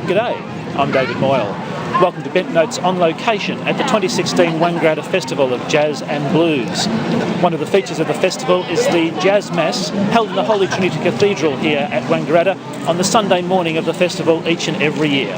G'day, I'm David Moyle. Welcome to Bent Notes on location at the 2016 Wangaratta Festival of Jazz and Blues. One of the features of the festival is the Jazz Mass held in the Holy Trinity Cathedral here at Wangaratta on the Sunday morning of the festival each and every year.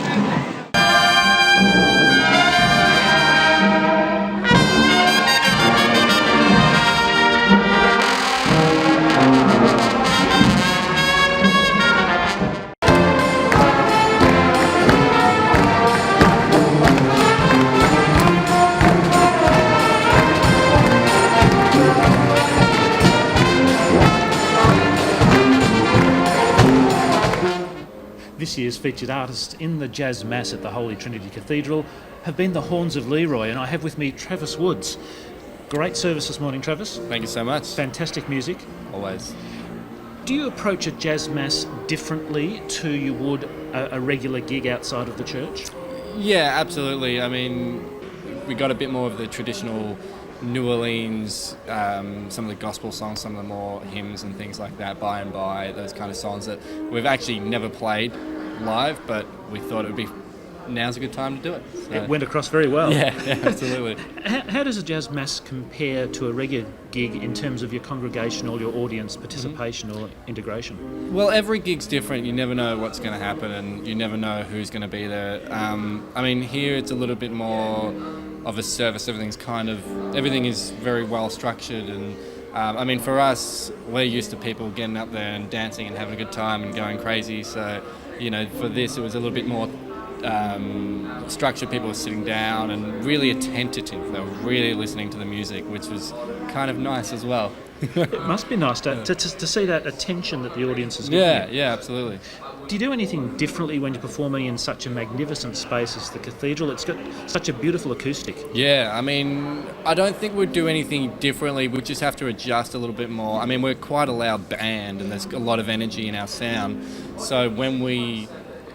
This year's featured artists in the Jazz Mass at the Holy Trinity Cathedral have been the Horns of Leroy, and I have with me Travis Woods. Great service this morning, Travis. Thank you so much. Fantastic music. Always. Do you approach a Jazz Mass differently to you would a regular gig outside of the church? Yeah, absolutely. I mean, we got a bit more of the traditional New Orleans, some of the gospel songs, some of the more hymns and things like that, By and By, those kind of songs that we've actually never played live, but we thought it would be, now's a good time to do it. So. It went across very well. Yeah, absolutely. How does a Jazz Mass compare to a regular gig in terms of your congregational, your audience participation or integration? Well, every gig's different. You never know what's going to happen and you never know who's going to be there. I mean, here it's a little bit more of a service. Everything is very well structured, and I mean, for us, we're used to people getting up there and dancing and having a good time and going crazy. So, you know, for this, it was a little bit more structured. People were sitting down and really attentive. They were really listening to the music, which was kind of nice as well. It must be nice to see that attention that the audience is giving. Yeah, absolutely. Do you do anything differently when you're performing in such a magnificent space as the cathedral? It's got such a beautiful acoustic. Yeah, I mean, I don't think we'd do anything differently. We just have to adjust a little bit more. I mean, we're quite a loud band and there's a lot of energy in our sound. So when we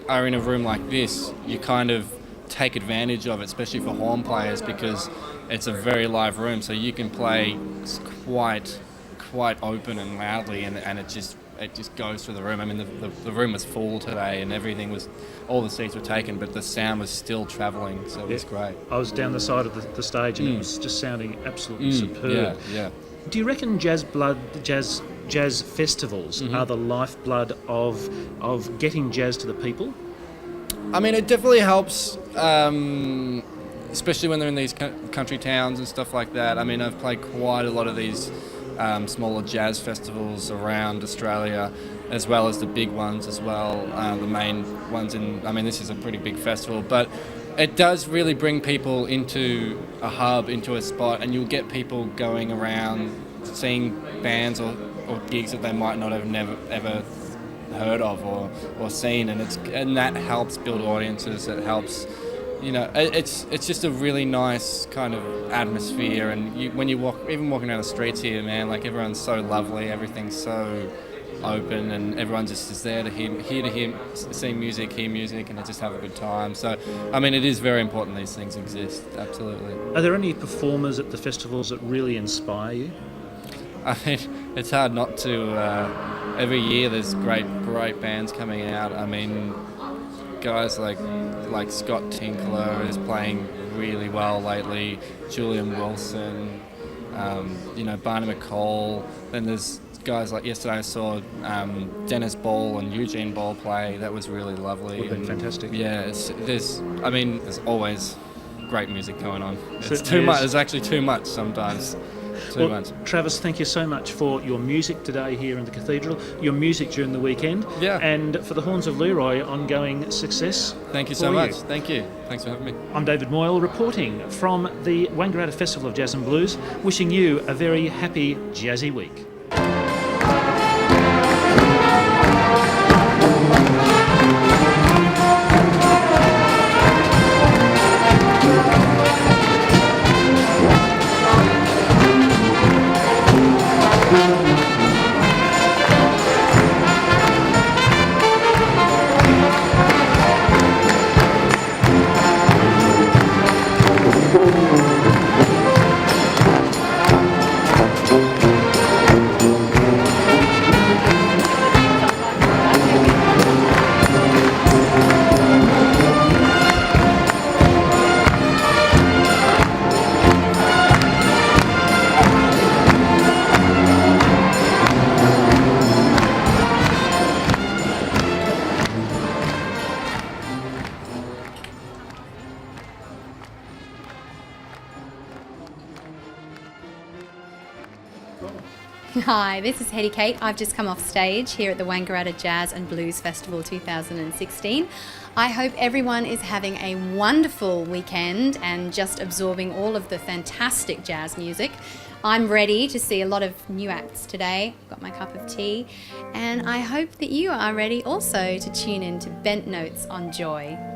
are in a room like this, you kind of take advantage of it, especially for horn players, because it's a very live room. So you can play quite open and loudly, and it just goes through the room. I mean, the room was full today, and all the seats were taken, but the sound was still travelling, so it was great. I was down the side of the stage, and it was just sounding absolutely superb. Yeah. Do you reckon jazz festivals are the lifeblood of getting jazz to the people? I mean, it definitely helps, especially when they're in these country towns and stuff like that. I mean, I've played quite a lot of these smaller jazz festivals around Australia, as well as the big ones as well, the main ones this is a pretty big festival, but it does really bring people into a hub, into a spot, and you'll get people going around seeing bands or gigs that they might not have ever heard of or seen, and that helps build audiences. It helps, you know, it's just a really nice kind of atmosphere, and when you walking around the streets here, man, like everyone's so lovely, everything's so open, and everyone just is there to see music, hear music, and just have a good time. So, I mean, it is very important these things exist, absolutely. Are there any performers at the festivals that really inspire you? I mean, it's hard not to. Every year there's great bands coming out. I mean, guys like Scott Tinkler is playing really well lately, Julian Wilson, Barney McCall. Then there's guys like yesterday I saw Dennis Ball and Eugene Ball play. That was really lovely. Would have been fantastic. Yeah, there's always great music going on. It's too much. There's actually too much sometimes. Travis, thank you so much for your music today here in the cathedral, your music during the weekend, and for the Horns of Leroy, ongoing success. Thank you so much. Thank you. Thanks for having me. I'm David Moyle, reporting from the Wangaratta Festival of Jazz and Blues, wishing you a very happy jazzy week. Hi, this is Hetty Kate. I've just come off stage here at the Wangaratta Jazz and Blues Festival 2016. I hope everyone is having a wonderful weekend and just absorbing all of the fantastic jazz music. I'm ready to see a lot of new acts today. I've got my cup of tea, and I hope that you are ready also to tune in to Bent Notes on Joy.